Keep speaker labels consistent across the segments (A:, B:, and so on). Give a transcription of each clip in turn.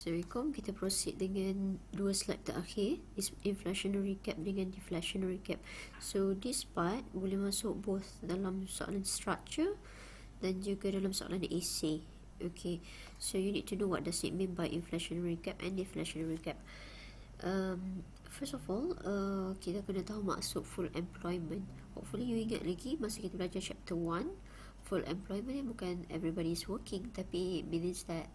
A: Assalamualaikum, kita proceed dengan dua slide terakhir, inflationary cap dengan deflationary cap. So this part boleh masuk both dalam soalan structure dan juga dalam soalan essay. Okay, so you need to know what does it mean by inflationary cap and deflationary cap. First of all, kita kena tahu maksud full employment. Hopefully you ingat lagi masa kita belajar chapter 1, full employment bukan everybody is working, tapi it means that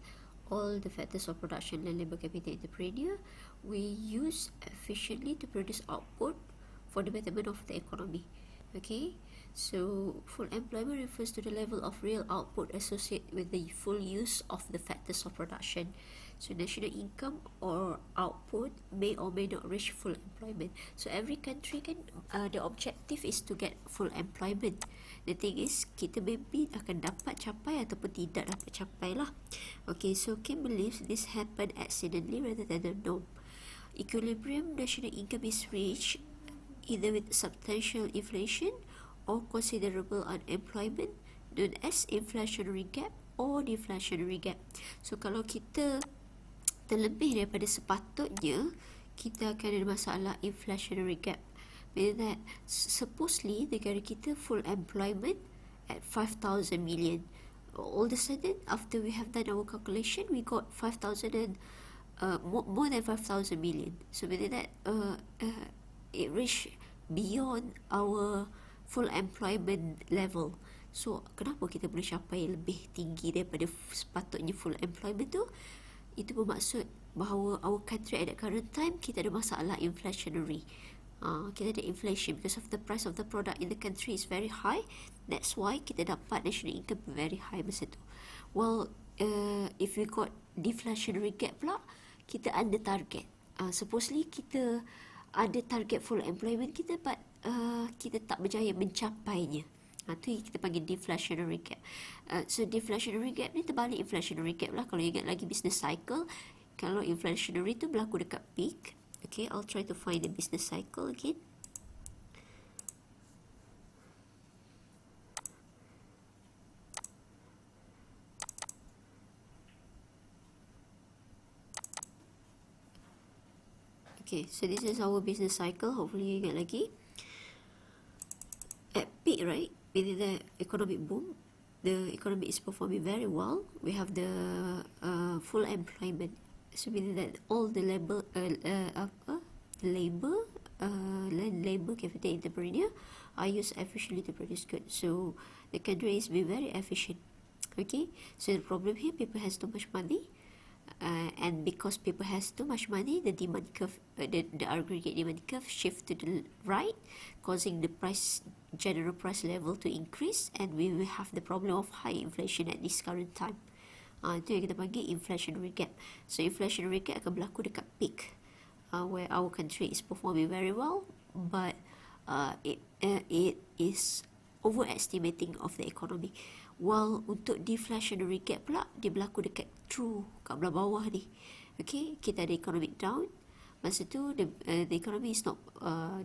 A: all the factors of production and labor capital entrepreneur we use efficiently to produce output for the betterment of the economy. Okay, so full employment refers to the level of real output associated with the full use of the factors of production. So national income or output may or may not reach full employment. So every country can the objective is to get full employment. The thing is, kita maybe akan dapat capai ataupun tidak dapat capai lah. Okay, so Kim believes this happened accidentally rather than a norm. Equilibrium national income is reached either with substantial inflation or considerable unemployment, known as inflationary gap or deflationary gap. So kalau kita terlebih daripada sepatutnya, kita akan ada masalah inflationary gap. Meaning that supposedly negara kita full employment at 5,000 million. All of a sudden, after we have done our calculation, we got 5,000 and more than 5,000 million. So meaning that it reached beyond our full employment level. So kenapa kita boleh capai lebih tinggi daripada sepatutnya full employment tu? Itu bermaksud bahawa our country at that current time kita ada masalah inflationary. Kita ada inflation because of the price of the product in the country is very high. That's why kita dapat national income very high masa tu. Well, if we got deflationary gap pula, kita under target. Supposedly kita ada target full employment kita, but kita tak berjaya mencapainya. Tu kita panggil deflationary gap. So deflationary gap ni terbalik inflationary gap lah. Kalau ingat lagi business cycle, kalau inflationary tu berlaku dekat peak. Okay, I'll try to find the business cycle again. Okay, so this is our business cycle. Hopefully you ingat lagi. At peak, right? With the economic boom, the economy is performing very well. We have the full employment. So meaning that all the labor, land labor, capital entrepreneur are used efficiently to produce goods. So the country is being very efficient. Okay, so the problem here, people has too much money. And because people has too much money, the demand curve, the aggregate demand curve shift to the right, causing the general price level to increase, and we will have the problem of high inflation at this current time. Itu yang kita panggil inflationary gap. So inflationary gap akan berlaku dekat peak, where our country is performing very well, but it is overestimating of the economy. While untuk deflationary gap pula, dia berlaku dekat true kat belah bawah ni. Okay, kita ada economic down. Masa tu the economy is not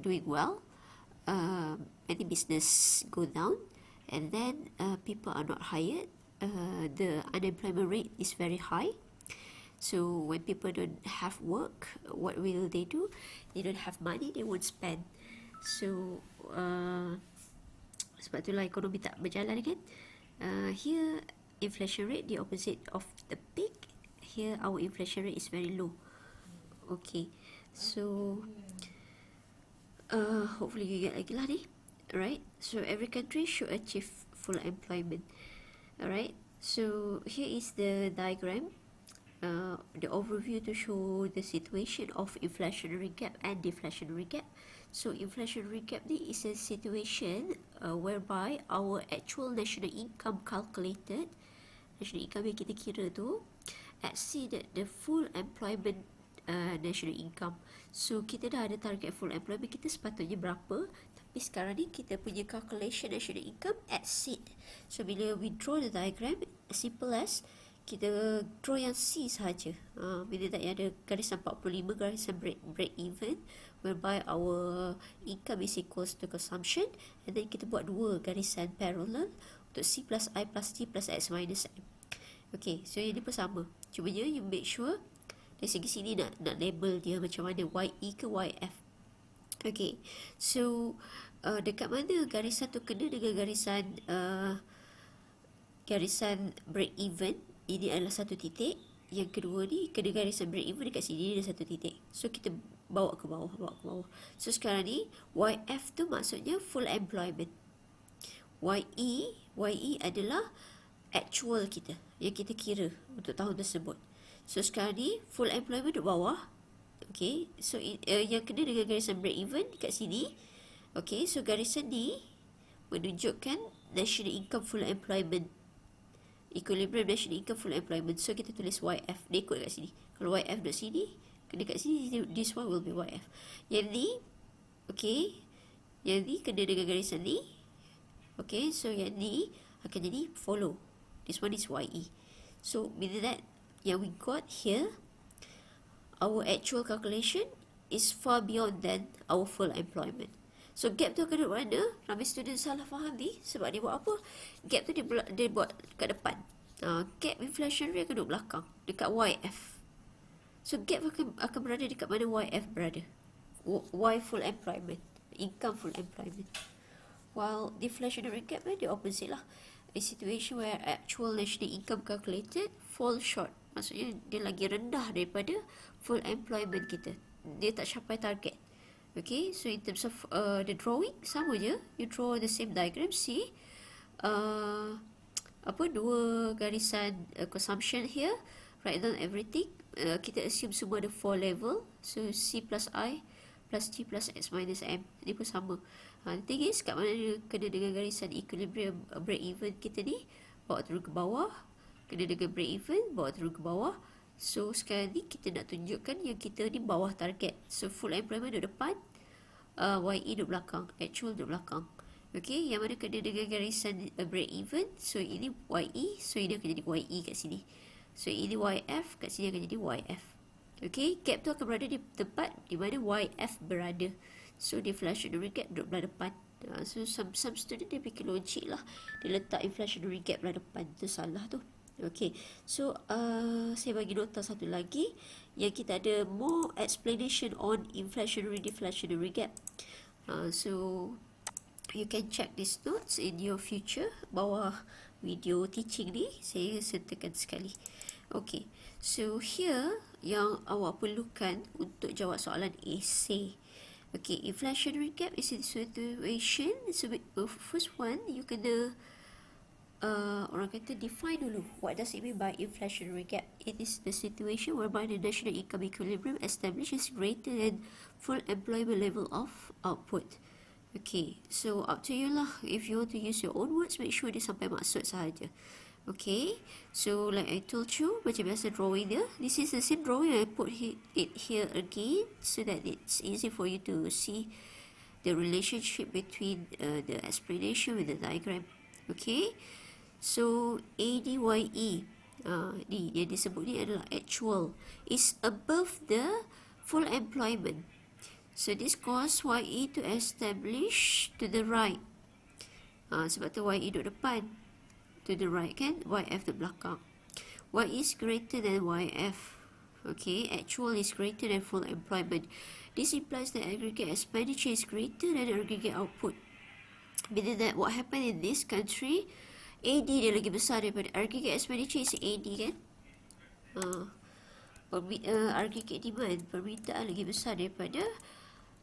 A: doing well. Many business go down, and then people are not hired. The unemployment rate is very high. So when people don't have work, what will they do? They don't have money, they won't spend. So sebab itulah ekonomi tak berjalan kan. Here inflation rate the opposite of the peak. Here our inflation rate is very low. Okay, so hopefully you get lagi lah ni, right? So every country should achieve full employment. Alright, so here is the diagram, the overview to show the situation of inflationary gap and deflationary gap. So inflationary gap ni is a situation whereby our actual national income calculated, national income yang kita kira tu, exceeded the full employment national income. So kita dah ada target full employment kita sepatutnya berapa, tapi sekarang ni kita punya calculation national income exceed. So bila we draw the diagram, as simple as kita draw yang C sahaja. Bila tak ada garisan 45, garisan break even, whereby our income is equals to consumption, and then kita buat dua garisan parallel untuk C plus I plus T plus X minus M. Okay, so yang ni pun sama. Cumanya you make sure dari segi sini nak label dia macam mana, YE ke YF. Okay, so dekat mana garisan tu kena dengan garisan break even, ini adalah satu titik. Yang kedua ni kena garisan break even dekat sini ada satu titik. So kita bawa ke bawah. So sekarang ni YF tu maksudnya full employment. YE adalah actual kita yang kita kira untuk tahun tersebut. So sekarang ni full employment duduk bawah. Okay, so yang kena dengan garisan break even dekat sini. Okay, so garisan ni menunjukkan national income full employment, equilibrium national income full employment. So kita tulis YF, dia ikut kat sini. Kalau YF duduk sini, kena kat sini, this one will be YF. Yang ni, okay, yang ni kena dengan garisan ni. Okay, so yang ni akan jadi follow. This one is YE. So meaning that yang we got here, our actual calculation is far beyond than our full employment. So gap tu akan duduk mana? Ramai student salah faham ni. Sebab dia buat apa? Gap tu dia buat kat depan. Gap inflationary akan duduk belakang, dekat YF. So gap akan berada dekat mana YF berada? Y full employment, income full employment. While deflationary gap dia opposite lah. A situation where actual national income calculated fall short. Maksudnya dia lagi rendah daripada full employment kita. Dia tak capai target. Okay, so in terms of the drawing, sama je. You draw the same diagram. See, dua garisan consumption here. Write down everything. Kita assume semua ada 4 level. So C plus I plus T plus X minus M. Ini pun sama. The thing is, kat mana dia kena dengan garisan equilibrium break even kita ni, bawa turun ke bawah. Kena dengan break even, bawa turun ke bawah. So sekarang ni kita nak tunjukkan yang kita ni bawah target. So full employment duduk depan, YE duduk belakang, actual duduk belakang. Okay, yang mana kena dengan garisan break even. So ini YE, so ini akan jadi YE kat sini. So ini YF, kat sini akan jadi YF. Okay, gap tu akan berada di tempat di mana YF berada. So deflationary gap duduk belah depan. So some student dia fikir logik lah, dia letak inflationary gap belah depan. Itu salah tu. Okay, so saya bagi nota satu lagi yang kita ada more explanation on inflationary deflationary gap. So you can check these notes in your future. Bawah video teaching ni saya sertakan sekali. Okay, so here yang awak perlukan untuk jawab soalan essay. Okay, inflationary gap is a situation. So first one, you kena orang kata define dulu, what does it mean by inflationary gap? It is the situation whereby the national income equilibrium establishes greater than full employment level of output. Okay, so up to you lah. If you want to use your own words, make sure dia sampai maksud sahaja. Okay, so like I told you, macam biasa drawing dia, this is the same drawing. I put it here again so that it's easy for you to see the relationship between the explanation with the diagram. Okay, so ADYE, ni yang disebut ni adalah actual, is above the full employment. So this cause YE to establish to the right. Sebab tu YE duduk depan, to the right kan, YF di belakang. Y is greater than YF. Okay, actual is greater than full employment. This implies that aggregate expenditure is greater than aggregate output. Meaning that what happened in this country, AD dia lagi besar daripada aggregate expenditure is AD kan. Aggregate demand, permintaan lagi besar daripada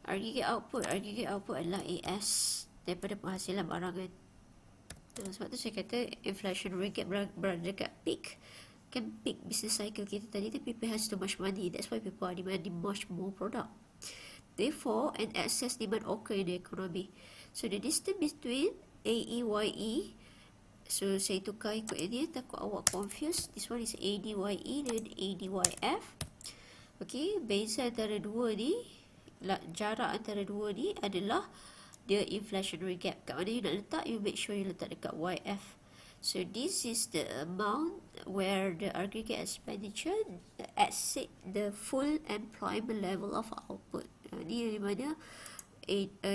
A: aggregate output. Aggregate output adalah AS, daripada penghasilan barangan. Sebab tu saya kata inflationary gap berada dekat peak. Kan peak business cycle kita tadi, tapi people has too much money. That's why people are demanding much more product. Therefore, an excess demand occur in the economy. So the distance between AEYE, so saya tukar ikut ini, takut awak confused. This one is ADYE dan ADYF. Okay, beza antara dua ni, jarak antara dua ni adalah the inflationary gap. Kat mana you nak letak, you make sure you letak dekat YF. So this is the amount where the aggregate expenditure exceed the full employment level of output. Ni di mana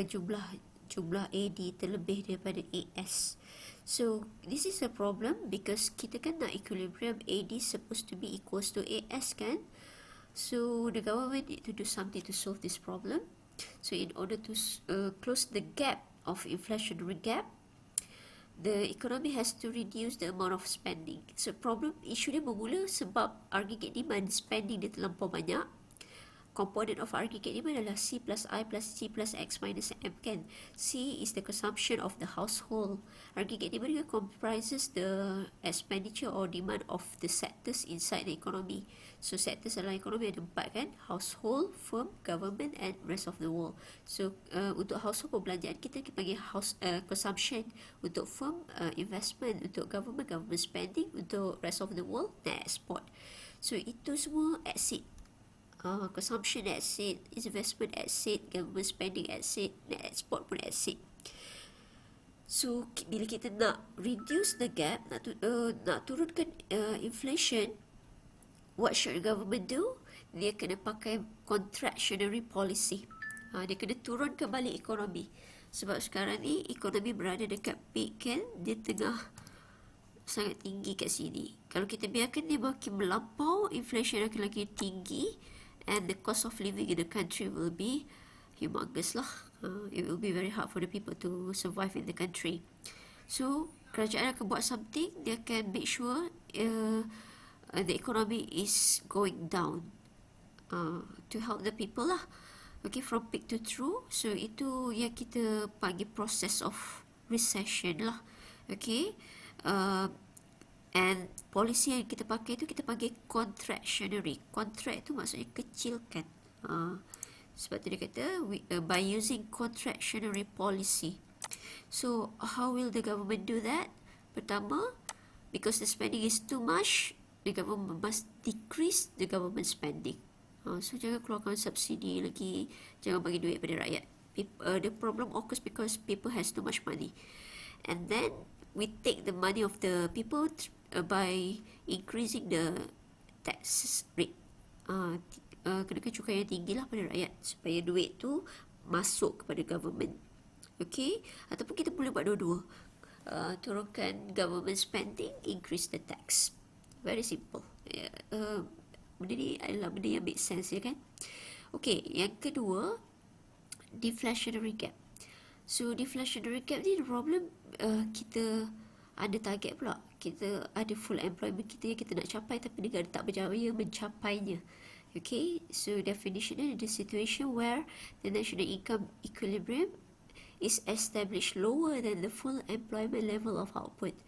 A: jumlah AD terlebih daripada AS. So this is a problem because kita kan nak equilibrium AD supposed to be equals to AS kan. So the government need to do something to solve this problem. So in order to close the gap of inflationary gap, the economy has to reduce the amount of spending. So problem issue dia bermula sebab aggregate demand spending dia terlampau banyak. Component of aggregate demand adalah C plus I plus C plus X minus M kan. C is the consumption of the household. Aggregate demand comprises the expenditure or demand of the sectors inside the economy. So sectors dalam ekonomi ada 4 kan, household, firm, government and rest of the world. So untuk household perbelanjaan kita panggil house consumption, untuk firm investment, untuk government spending, untuk rest of the world net export. So itu semua exit. Consumption exit, investment exit, government spending exit, net export pun exit. So bila kita nak reduce the gap, nak turunkan inflation, what should the government do? Dia kena pakai contractionary policy. Dia kena turunkan balik ekonomi. Sebab sekarang ni ekonomi berada dekat peak kan, dia tengah sangat tinggi kat sini. Kalau kita biarkan dia makin melampau, inflation akan lagi tinggi, and the cost of living in the country will be humongous lah. It will be very hard for the people to survive in the country. So kerajaan akan buat something. Dia akan make sure the economy is going down to help the people lah. Okay, from peak to true. So itu yang kita panggil process of recession lah. Okay, and policy yang kita pakai tu kita panggil contractionary. Contract tu maksudnya kecilkan. Sebab tu dia kata by using contractionary policy. So how will the government do that? Pertama, because the spending is too much, the government must decrease the government spending. So jangan keluarkan subsidi lagi, jangan bagi duit pada rakyat. The problem occurs because people has too much money. And then we take the money of the people by increasing the tax rate. Kenakan cukai yang tinggi lah pada rakyat supaya duit tu masuk kepada government. Okay, ataupun kita boleh buat dua-dua. Turunkan government spending, increase the tax. Very simple. Benda ni adalah benda yang make sense ya kan. Okay, yang kedua, deflationary gap. So deflationary gap ni problem kita ada target pula. Kita ada full employment kita yang kita nak capai tapi negara tak berjaya mencapainya. Okay, so definition is the situation where the national income equilibrium is established lower than the full employment level of output.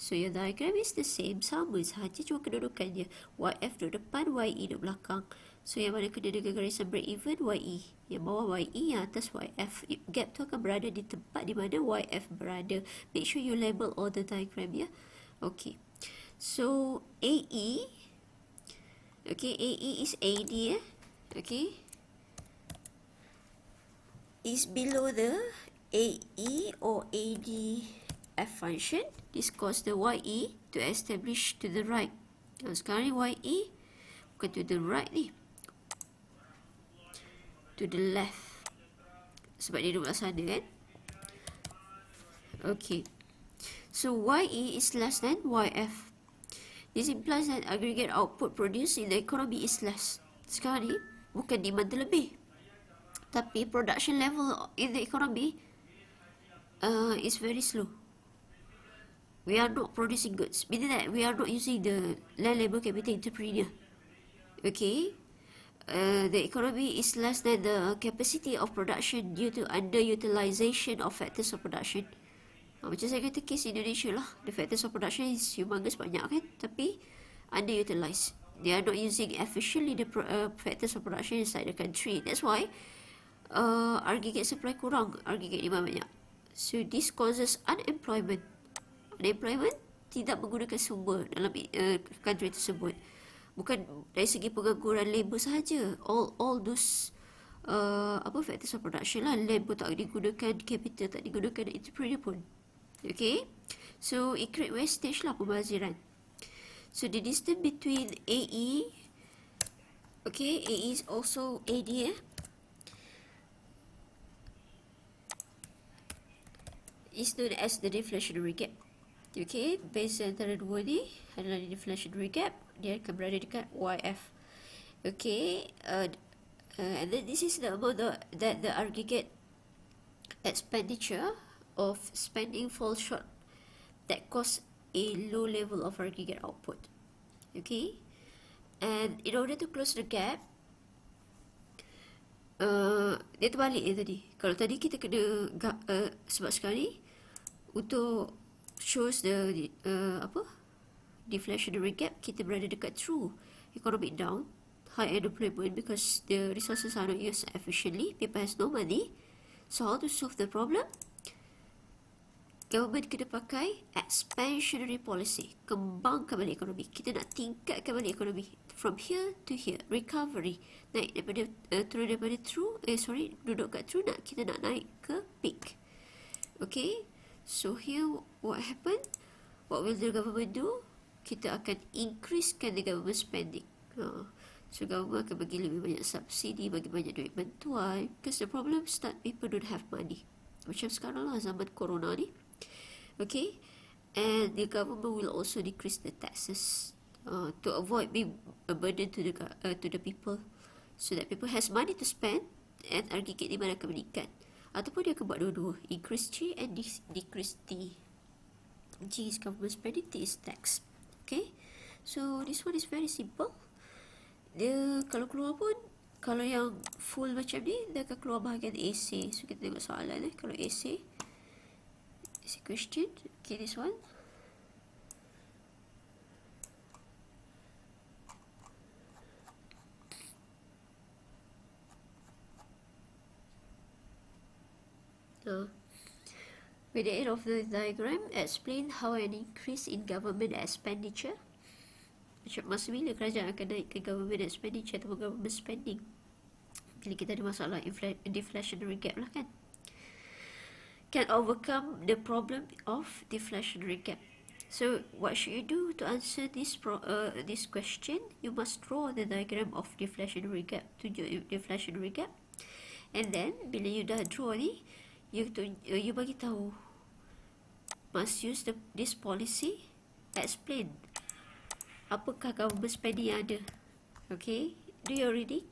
A: So your diagram is the same, sama sahaja cuma kedudukannya. YF duduk depan, YE duduk belakang. So yang mana kena dengan garisan break even, YE. Yang bawah YE, yang atas YF. Gap tu akan berada di tempat di mana YF berada. Make sure you label all the diagram ya. Okay. So AE, okay, AE is AD okay, is below the AE or ADF function. This cause the YE to establish to the right. Sekarang ni YE bukan to the right ni, to the left. Sebab dia duduk belah sana kan. Okay. So YE is less than YF. This implies that aggregate output produced in the economy is less. Sekarang ni bukan demand terlebih, tapi production level in the economy is very slow. We are not producing goods, meaning that we are not using the land, labour, capital, entrepreneur. Okay, the economy is less than the capacity of production due to underutilization of factors of production. Macam saya kata case Indonesia lah, the factors of production is humongous banyak kan, tapi underutilized. They are not using efficiently the factors of production inside the country. That's why aggregate supply kurang, aggregate demand banyak. So this causes unemployment. Unemployment tidak menggunakan sumber dalam country tersebut. Bukan dari segi pengangguran labor sahaja. All those factors of production lah. Land pun tak digunakan, capital tak digunakan, entrepreneur pun. Okay, so it create wastage lah, pembaziran. So the distance between AE, okay, AE is also AD is known as the deflationary gap. Okay, base antara dua ni adalah deflationary gap. Dia akan berada dekat YF. Okay, and then this is the amount that the aggregate expenditure of spending falls short that cause a low level of aggregate output. Okay, and in order to close the gap, dia terbalik tadi. Kalau tadi kita kena sebab sekarang ni untuk shows the deflationary gap, kita berada dekat true economic down, high unemployment because the resources are not used efficiently, people has no money. So how to solve the problem? Government kena pakai expansionary policy, kembangkan balik ekonomi. Kita nak tingkatkan balik ekonomi from here to here, recovery, naik daripada turun daripada duduk kat true, kita nak naik ke peak. Okay, so here what happened? What will the government do? Kita akan increasekan the government spending. So government akan bagi lebih banyak subsidi, bagi banyak duit bantuan, because the problem start people don't have money. Macam sekarang lah zaman corona ni. Okay, and the government will also decrease the taxes to avoid being a burden to the people, so that people has money to spend and aggregate demand akan meningkat. Ataupun dia akan buat dua-dua, increase G and decrease T. G is government spending, T is tax. Okay, so this one is very simple. Dia kalau keluar pun, kalau yang full macam ni, dia akan keluar bahagian AC. So kita tengok soalan kalau AC question. Okay, this one. With the aid of the diagram, explain how an increase in government expenditure, macam masa bila kerajaan akan naikkan government expenditure atau government spending bila kita ada masalah deflationary gap lah kan, can overcome the problem of deflationary gap. So what should you do to answer this question? You must draw the diagram of deflationary gap, tunjuk deflationary gap, and then bila you dah draw ni, you bagi tahu, must use this policy, explain apakah government spending yang ada. Okay, do your reading.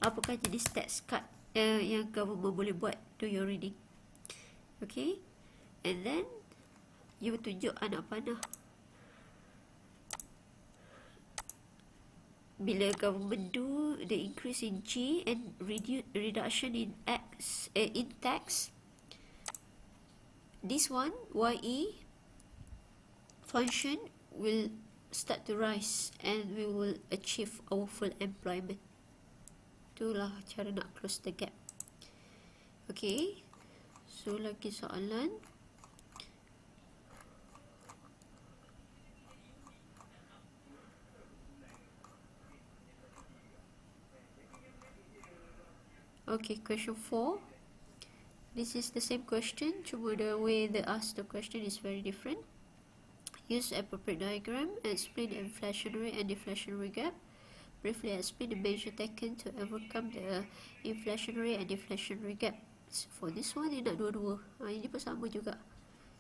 A: Apakah jenis tax cut yang government boleh buat? Do your reading. Okay, and then you tunjuk anak panah. Bila government do the increase in G and reduction in X in tax, this one YE function will start to rise and we will achieve our full employment. Itulah cara nak close the gap. Okay, so lagi soalan. Okay, question 4. This is the same question, cuma the way they ask the question is very different. Use appropriate diagram, explain the inflationary and deflationary gap. Briefly explain the measure taken to overcome the inflationary and deflationary gap. So for this one, dia nak dua-dua. Ini pun sama juga.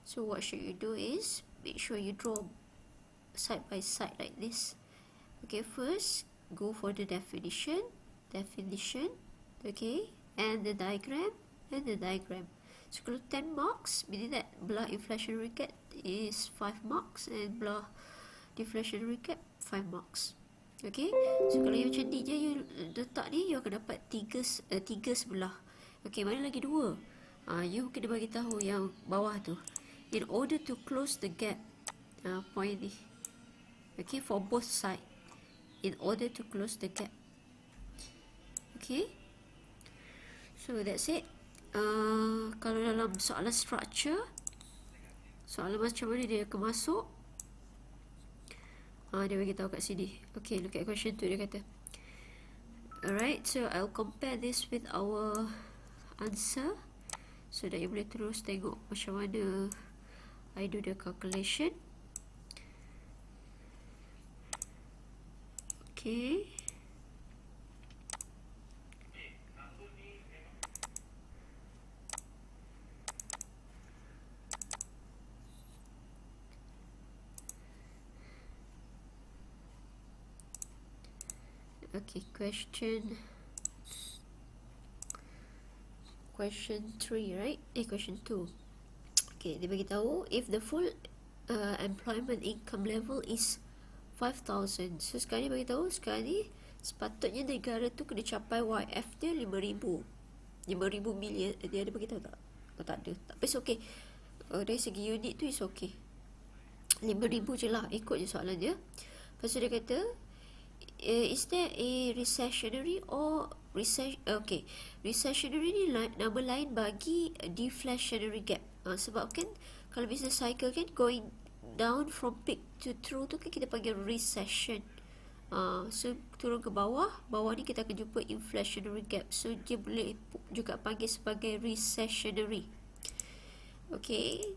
A: So what should you do is, make sure you draw side by side like this. Okay, first, go for the definition, okay, and the diagram, So kalau 10 marks, meaning that belah inflationary gap is 5 marks and belah deflationary gap 5 marks. Okay, so kalau yang macam ni je you letak ni, you akan dapat 3 sebelah. Okay, mana lagi 2? You kena bagi tahu yang bawah tu. In order to close the gap, point ni. Okay, for both side. In order to close the gap. Okay, so that's it. Kalau dalam soalan structure, soalan macam mana dia akan masuk, dia bagi tahu kat sini. Okay, look at question 2, dia kata, alright, so I'll compare this with our answer so that you boleh terus tengok macam mana I do the calculation. Okay, Okay, question 3, right? Question 2. Okay, dia bagi tahu if the full employment income level is 5,000. So sekarang ni bagi tahu, sekarang ni sepatutnya negara tu kena capai YF dia 5,000 million. Dia ada bagi tahu tak? Oh, tak ada. Tapi it's okay. Dari segi unit tu is okay. 5,000 je lah, ikut je soalan dia. Lepas tu dia kata, is there a recessionary or recessionary ni nama lain bagi deflationary gap. Sebab kan kalau business cycle kan going down from peak to through tu kan kita panggil recession. So turun ke bawah ni kita akan jumpa inflationary gap. So dia boleh juga panggil sebagai recessionary. Okay,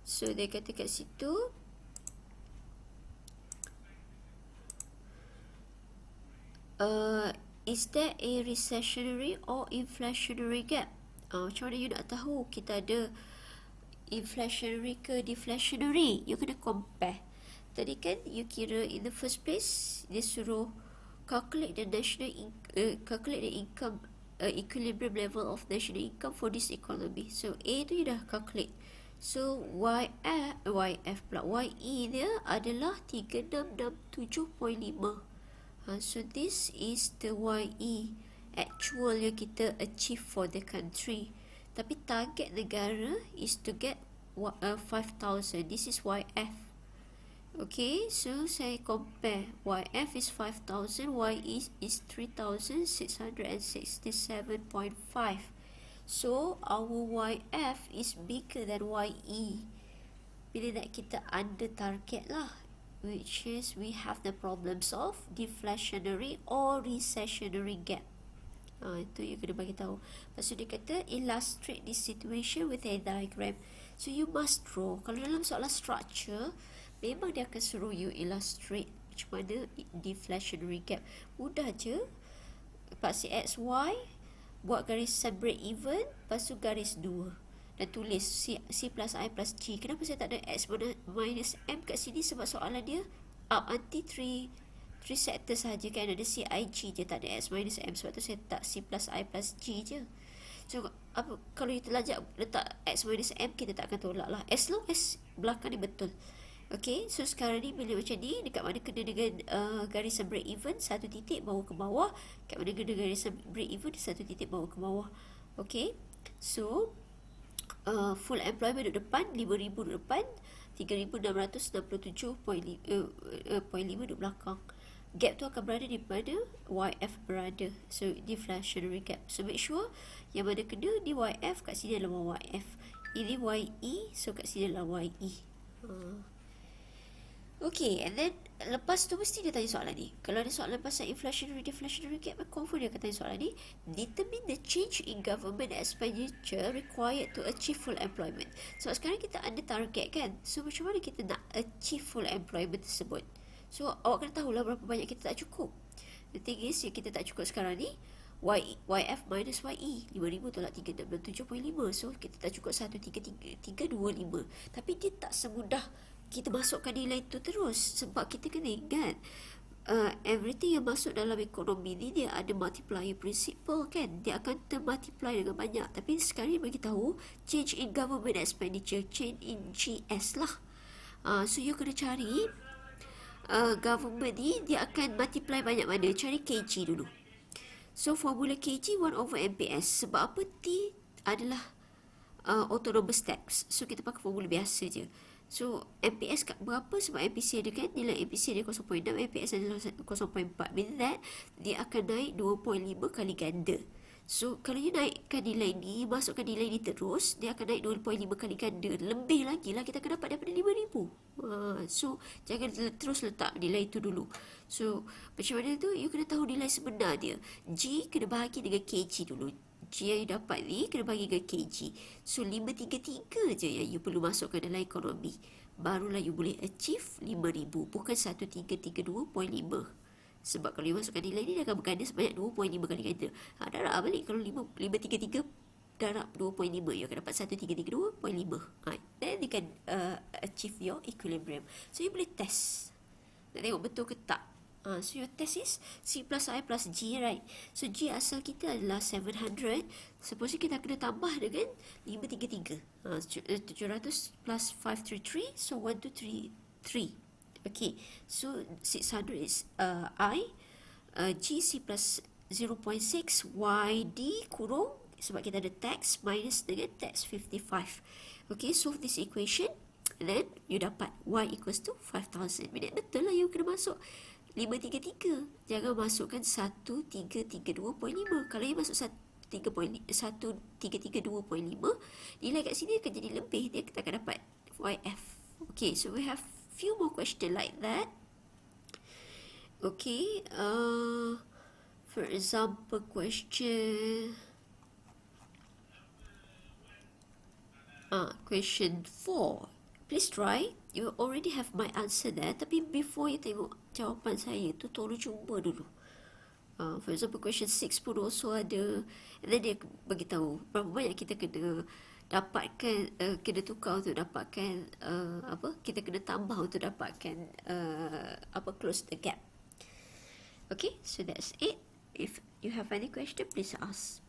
A: so dia kata kat situ is there a recessionary or inflationary gap? Macam mana you nak tahu kita ada inflationary ke deflationary? You kena compare. Tadi kan you kira in the first place dia suruh calculate the income equilibrium level of national income for this economy. So A tu you dah calculate. So YE dia adalah 3667.5. So this is the YE actual yang kita achieve for the country. Tapi target negara is to get 5,000. This is YF. Okay, so saya compare. YF is 5,000, YE is 3,667.5. So our YF is bigger than YE. Bila nak kita under target lah, which is we have the problems of deflationary or recessionary gap. Itu you kena bagi tahu. Lepas tu dia kata illustrate this situation with a diagram. So you must draw. Kalau dalam soalan structure, memang dia akan suruh you illustrate macam mana deflationary gap. Mudah je. Paksi XY, buat garisan break even, lepas tu garis 2. Dan tulis C plus I plus G. Kenapa saya tak ada X minus M kat sini? Sebab soalan dia up until 3 sector sahaja kan. Ada C, I, G je. Tak ada X minus M. Sebab tu saya tak C plus I plus G je. So kalau you terlajak letak X minus M, kita tak akan tolak lah. As long as belakang ni betul. Okay, so sekarang ni bila macam ni, dekat mana kena dengan garisan break even, satu titik bawa ke bawah. Dekat mana kena garisan break even, satu titik bawa ke bawah. Okay, so full employment duduk depan, 5,000 duduk depan, 3,667.5 duduk belakang. Gap tu akan berada di mana YF berada. So deflationary gap. So make sure yang mana kena di YF, kat sini adalah YF. Ini YE, so kat sini adalah YE. Okay, and then lepas tu mesti dia tanya soalan ni. Kalau ada soalan pasal inflationary deflationary gap, confirm dia akan tanya soalan ni. Determine the change in government expenditure required to achieve full employment. Sebab sekarang kita ada target kan. So macam mana kita nak achieve full employment tersebut? So awak kena tahulah berapa banyak kita tak cukup. The thing is, yang kita tak cukup sekarang ni YF minus YE, 5,000 tolak 367.5. So kita tak cukup 1,325. Tapi dia tak semudah kita masukkan nilai itu terus. Sebab kita kena ingat everything yang masuk dalam ekonomi ni dia ada multiplier principle kan. Dia akan termultiply dengan banyak. Tapi sekarang ni bagi tahu change in government expenditure, change in GS lah. So you kena cari government ni dia akan multiply banyak mana. Cari KG dulu. So formula KG 1/MPS. Sebab apa? T adalah autonomous tax. So kita pakai formula biasa je. So MPS kat berapa? Sebab MPC ada kan, nilai MPC dia 0.6, MPS adalah 0.4. Mean that dia akan naik 2.5 kali ganda. So kalau you naikkan nilai ni, masukkan nilai ni terus, dia akan naik 2.5 kali ganda. Lebih lagi lah kita akan dapat daripada 5,000. So jangan terus letak nilai itu dulu. So macam mana tu, you kena tahu nilai sebenar dia. G kena bahagi dengan KG dulu. G yang you dapat ni kena bagi dengan KG. So 533 je yang you perlu masukkan dalam ekonomi. Barulah you boleh achieve 5,000. Bukan 1,332.5. Sebab kalau you masukkan nilai ni, dia akan berganda sebanyak 2.5 kali ganda. Darab balik. Kalau 533 darab 2.5, you akan dapat 1,332.5. Then you can achieve your equilibrium. So you boleh test. Nak tengok betul ke tak So your test is C plus I plus G, right? So G asal kita adalah 700. Suppose kita kena tambah dengan 533. 700 plus 533. So 1233. Okay. So 600 is I. GC plus 0.6 YD kurung sebab kita ada tax minus dengan tax 55. Okay, solve this equation and then you dapat Y equals to 5,000. Betul lah you kena masuk 533. Jangan masukkan 1332.5. Kalau you masuk 1332.5, nilai kat sini akan jadi lebih. Dia kita akan dapat YF. Okay, so we have few more question like that. Okay, for example, question 4. Please try. You already have my answer there. Tapi before you tengok jawapan saya tu, tolong cuba dulu. For example, question 6 pun also ada. And then dia beritahu berapa banyak kita kena dapatkan, kena tukar untuk dapatkan kita kena tambah untuk dapatkan close the gap. Okay, so that's it. If you have any question, please ask.